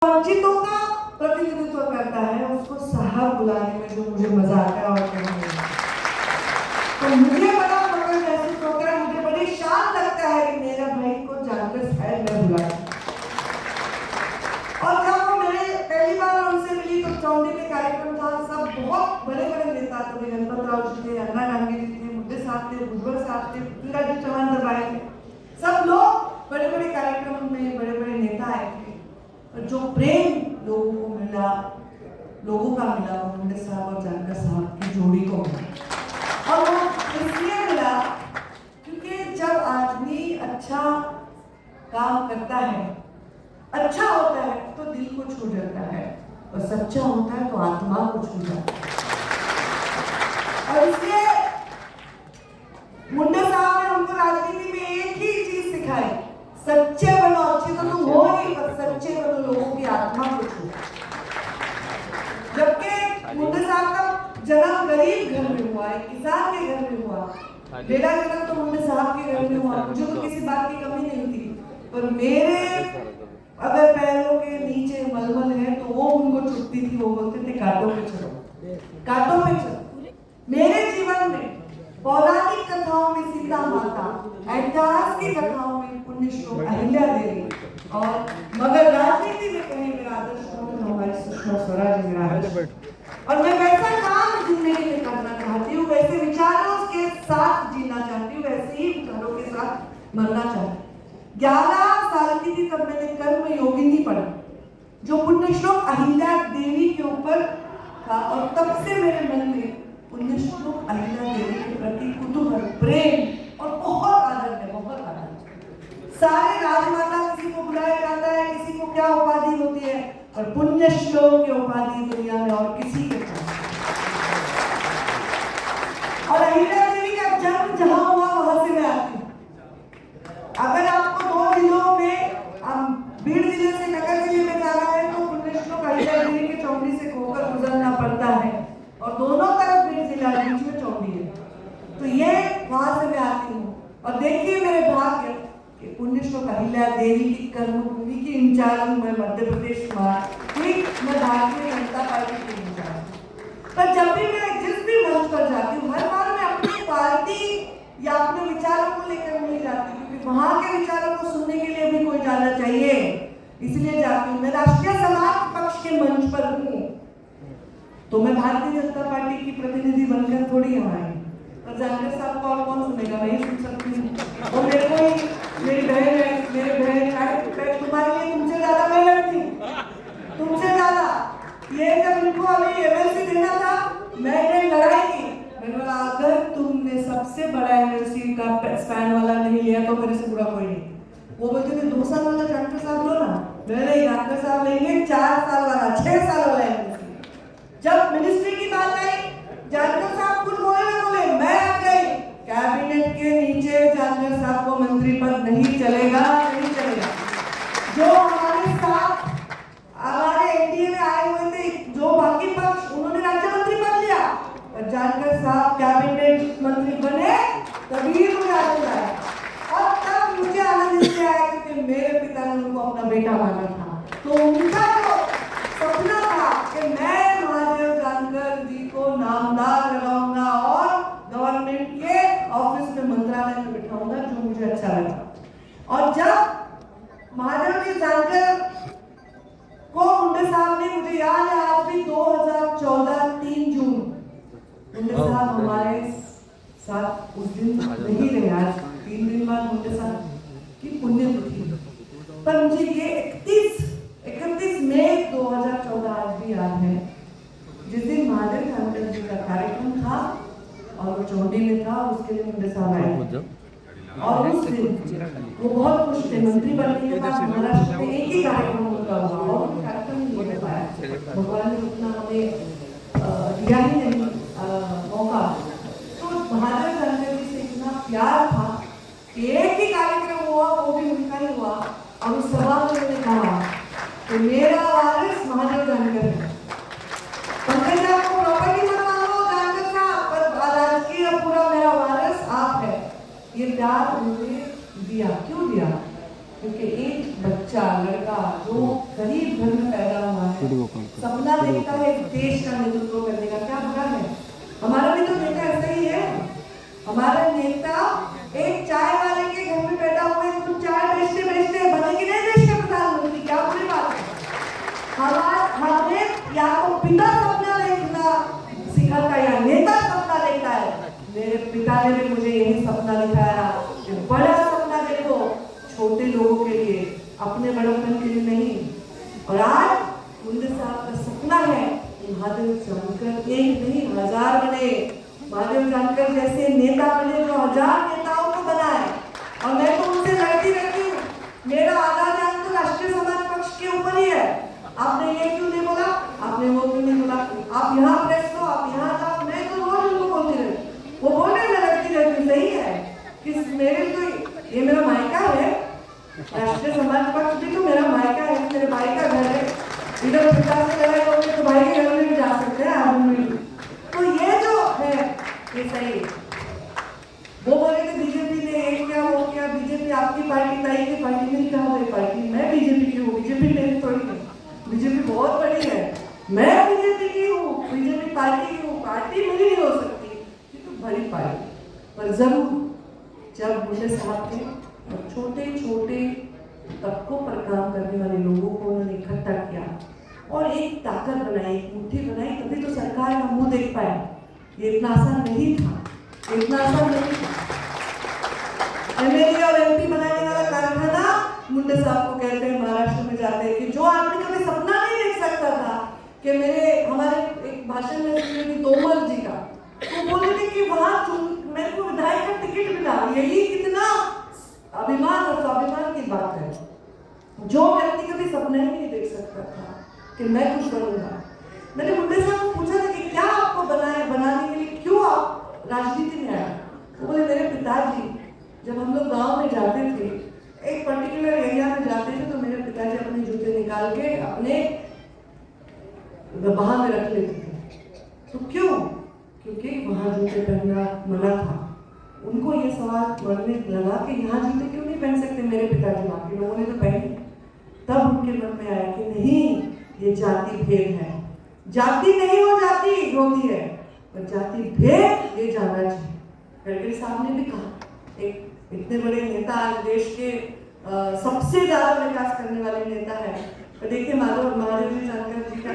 वंचितों का प्रतिनिधित्व करता है, उसको साहब बुलाने में जो मुझे मजा आता है और तो मुझे बड़ा फख्र महसूस होता है, मुझे बड़ी शान लगता है कि मेरा भाई को जानकर शायद मैं बुलाया। और जब वो मेरे पहली बार उनसे मिली तो चौंडी में कार्यक्रम था, सब बहुत बड़े बड़े नेता थे, गणपत राव जी थे, अन्ना डांगे जी थे, मुद्दे साहब थे, भुजबल साहब थे, पृथ्वीराज चौहान दरबार थे, सब लोग बड़े बड़े कार्यक्रम में बड़े बड़े नेता आए थे। जो प्रेम लोगों को मिला, लोगों का मिला, वो मुंडे साहब और जानकर साहब की जोड़ी को मिला। और वो इसलिए मिला क्योंकि जब आदमी अच्छा काम करता है, अच्छा होता है तो दिल को छू जाता है, और सच्चा होता है तो आत्मा को छू जाता है। और इसलिए मुंडे साहब ने हमको राजनीति में एक ही चीज सिखाई, सच्चे बनो, अच्छे तो तुम हो ही, पर सच्चे बनो, लोगों की आत्मा को छू। जबकि मुंडे साहब का जन्म गरीब घर में हुआ है, किसान के घर में हुआ, मेरा जन्म तो मुंडे साहब के घर में हुआ, मुझे तो किसी बात की कमी नहीं थी, पर मेरे अगर पैरों के नीचे मलमल है तो वो उनको छुपती थी, वो बोलते थे कांटों पे चलो, कांटों पे चलो। मेरे जीवन में पौराणिक कथाओं में सीता माता, ऐतिहासिक कथाओं में पुण्यश्लोक अहिल्या देवी, और मगर राजनीति में कहीं मेरा आदर्श हमारी सुषमा स्वराज मेरा आदर्श। और मैं वैसा काम जिंदगी में करना चाहती हूँ, वैसे विचारों के साथ जीना चाहती हूँ, वैसे ही विचारों के साथ मरना चाहती हूँ। 11 साल की थी तब मैंने कर्म योगिनी पढ़ा, जो पुण्यश्लोक अहिल्या देवी के ऊपर था, और तब से मेरे मन में पुण्यश्लोक अहिल्या देवी के प्रति कुतूहल, प्रेम और बहुत आदर है, बहुत आदर। सारे राजमाता किसी को बुलाया जाता है, किसी को क्या उपाधि होती है, और पुण्यश्लोक की उपाधि दुनिया में और किसी के पास। और अहिल्या देवी का जन्म जहां हुआ वहां से मैं आती हूँ। अगर आपको 2 जिलों में, बीड़ जिले से नगर जिले में जाना है तो पुण्यश्लोक अहिल्या देवी के चौंडी से होकर गुजरना पड़ता है, और दोनों तरफ बीड़ जिला, बीच में चौंडी है। तो ये वहां से मैं आती हूँ, और देखिए मेरे भाग्य कि पुण्यश्लोक अहिल्या देवी की कर्मभूमि की इंचार्ज हूँ मैं, मध्य प्रदेश मैं भारतीय जनता पार्टी की इंचार्ज। पर जब भी मैं जिस भी मंच पर जाती हूँ, हर बार मैं अपनी पार्टी या अपने विचारों को लेकर नहीं जाती, क्योंकि वहां के विचारों को सुनने के लिए भी कोई जाना चाहिए, इसलिए जाती हूँ। मैं राष्ट्रीय समाज पक्ष के मंच पर हूँ, तो मैं भारतीय जनता पार्टी की प्रतिनिधि बनकर थोड़ी यहाँ आई। और जानकर साहब को और कौन सुनेगा, मैं ही सुन सकती हूँ। और मेरे को ही, मेरी बहन है, मेरे बहन तुम्हारे लिए तुमसे ज्यादा मैं लड़ती हूँ, तुमसे ज्यादा। ये जब इनको अभी एमएलसी देना था, मैंने लड़ाई की, मैंने बोला अगर तुमने सबसे बड़ा एमएलसी का स्पैन वाला नहीं लिया तो मेरे से बुरा कोई नहीं। वो बोलते थे 2 साल वाला जानकर साहब लो ना, मैंने जानकर साहब लेंगे 4 साल वाला, 6 साल वाला एमएलसी। जब मिनिस्ट्री की बात आई, जानकर साहब कुछ बोले ना बोले, मैं आ गई, कैबिनेट के नीचे जानकर साहब को मंत्री पद नहीं चलेगा, नहीं चलेगा। जो हमारे साथ हमारे एनडीए में आए हुए थे, जो बाकी पक्ष, उन्होंने राज्य मंत्री पद लिया, और जानकर साहब कैबिनेट मंत्री बने, तभी मुझे आनंद आया। और तब मुझे आनंद इसलिए आया क्योंकि मेरे पिता ने उनको अपना बेटा माना था, तो उनका जो सपना था कि मैं महादेव जानकर जी को नामदार लगाऊंगा और गवर्नमेंट के ऑफिस में, मंत्रालय में बिठाऊंगा, जो मुझे अच्छा लगा। और जब महादेव जी जानकर को मुंडे साहब ने, मुझे याद है आज भी, 2014 3 जून मुंडे साहब हमारे साथ उस दिन नहीं रहे, आज 3 दिन बाद मुंडे साहब की पुण्यतिथि, पर मुझे ये 31 मई 2014 आज भी याद है, जिस दिन महादेव जानकर जी का कार्यक्रम था और वो चौंडी में था, उसके लिए मुंडे साहब आए, और उस दिन वो बहुत खुश थे। मंत्री बनने के बाद महाराष्ट्र में एक ही कार्यक्रम उनका हुआ, और कार्यक्रम नहीं हो पाया, भगवान ने उतना हमें दिया ही नहीं मौका। तो महादेव जानकर जी से इतना प्यार था कि एक ही कार्यक्रम हुआ, वो भी उनका ही हुआ, और उस सभा में उन्होंने कहा कि मेरा वारिस महादेव जानकर है। पंकज आपको प्रॉपर्टी बनवा लो जानकर साहब, पर राजकीय पूरा मेरा वारिस आप है। ये प्यार उन्होंने दिया, क्यों दिया? क्योंकि एक बच्चा, लड़का जो गरीब घर में पैदा हुआ है, सपना देखता है इस देश का नेतृत्व करने का, क्या बुरा है? हमारा भी तो नेता ऐसा ही है। हमारा नेता एक चाय वाले के घर में पैदा हुए तो चाय बेचते बेचते बनेंगे नहीं देश के प्रधानमंत्री, क्या बुरी बात है? हमें या तो पिता सपना देखना सिखाता या नेता सपना देखता है। मेरे पिता ने भी मुझे यही सपना दिखाया कि बड़ा सपना देखो छोटे लोगों के लिए, अपने बड़पन के लिए नहीं। और आज मुंडे साहब का सपना है कि महादेव जानकर एक नहीं 1000 बने, महादेव जानकर जैसे नेता बने जो 1000 नेताओं को बनाए। और मैं तो उनसे लड़ती रहती हूँ, मेरा आधा ध्यान तो राष्ट्रीय समाज पक्ष के ऊपर ही है। आपने ये क्यों नहीं बोला, आपने वो क्यों नहीं बोला, आप यहाँ प्रेस लो, आप यहाँ जाओ, मैं तो रोज उनको बोलती रहती, वो बोलने में लगती रहती। सही है कि मेरे तो ये मेरा मायका है, राष्ट्रीय समाज पक्ष भी तो मेरा मायका है, मेरे भाई का घर है। इधर पिता से लड़ाई होगी तो भाई के घर में भी जा सकते हैं आप। तो ये जो है ये सही है। वो बोले थे बीजेपी ने एक क्या वो किया, बीजेपी आपकी पार्टी ताई की पार्टी, मेरी कहा गई पार्टी, मैं बीजेपी की हूँ, बीजेपी मेरी थोड़ी है, बीजेपी बहुत बड़ी है, मैं बीजेपी की हूँ, बीजेपी पार्टी की हूँ, पार्टी मेरी नहीं हो सकती, ये तो बड़ी पार्टी। पर जरूर जब मुंडे साहब के छोटे छोटे तबकों पर काम करने वाले लोगों को उन्होंने इकट्ठा किया और एक ताकत बनाई, एक मुट्ठी बनाई, तभी तो सरकार का मुंह देख पाए। ये इतना आसान नहीं था, इतना आसान नहीं था। एमएलए और एमपी बनाने वाला कारखाना मुंडे साहब को कहते हैं, महाराष्ट्र में जाते हैं कि जो आदमी कभी सपना नहीं देख सकता था कि हमारे एक भाषण में सुने थी तोमर जी का, तो बोले थे कि वहां मेरे को विधायक का टिकट मिला, यही कितना अभिमान और स्वाभिमान की बात है। जो व्यक्ति कभी सपना ही नहीं देख सकता था कि मैं कुछ बनूंगा। मैंने मुंडे साहब को पूछा था कि क्या आपको बनाने के लिए क्यों आप राजनीति में आए? तो बोले मेरे पिताजी जब हम लोग गांव में जाते थे, एक पर्टिकुलर एरिया में जाते थे, तो मेरे पिताजी अपने जूते निकाल के अपने बाह में रख लेते थे। तो क्यों? क्योंकि वहां जूते पहनना मना था। उनको ये सवाल बढ़ने लगा कि यहाँ जूते क्यों नहीं पहन सकते मेरे पिताजी, बाकी लोगों ने तो पहने। तब उनके मन में आया कि नहीं, ये जाति भेद है, जाति नहीं हो जाती होती है, पर जाति भेद ये जाना चाहिए। गडकरी साहब ने भी कहा, एक इतने बड़े नेता आज देश के सबसे ज्यादा विकास करने वाले नेता है। तो देखिए महादेव जानकर जी का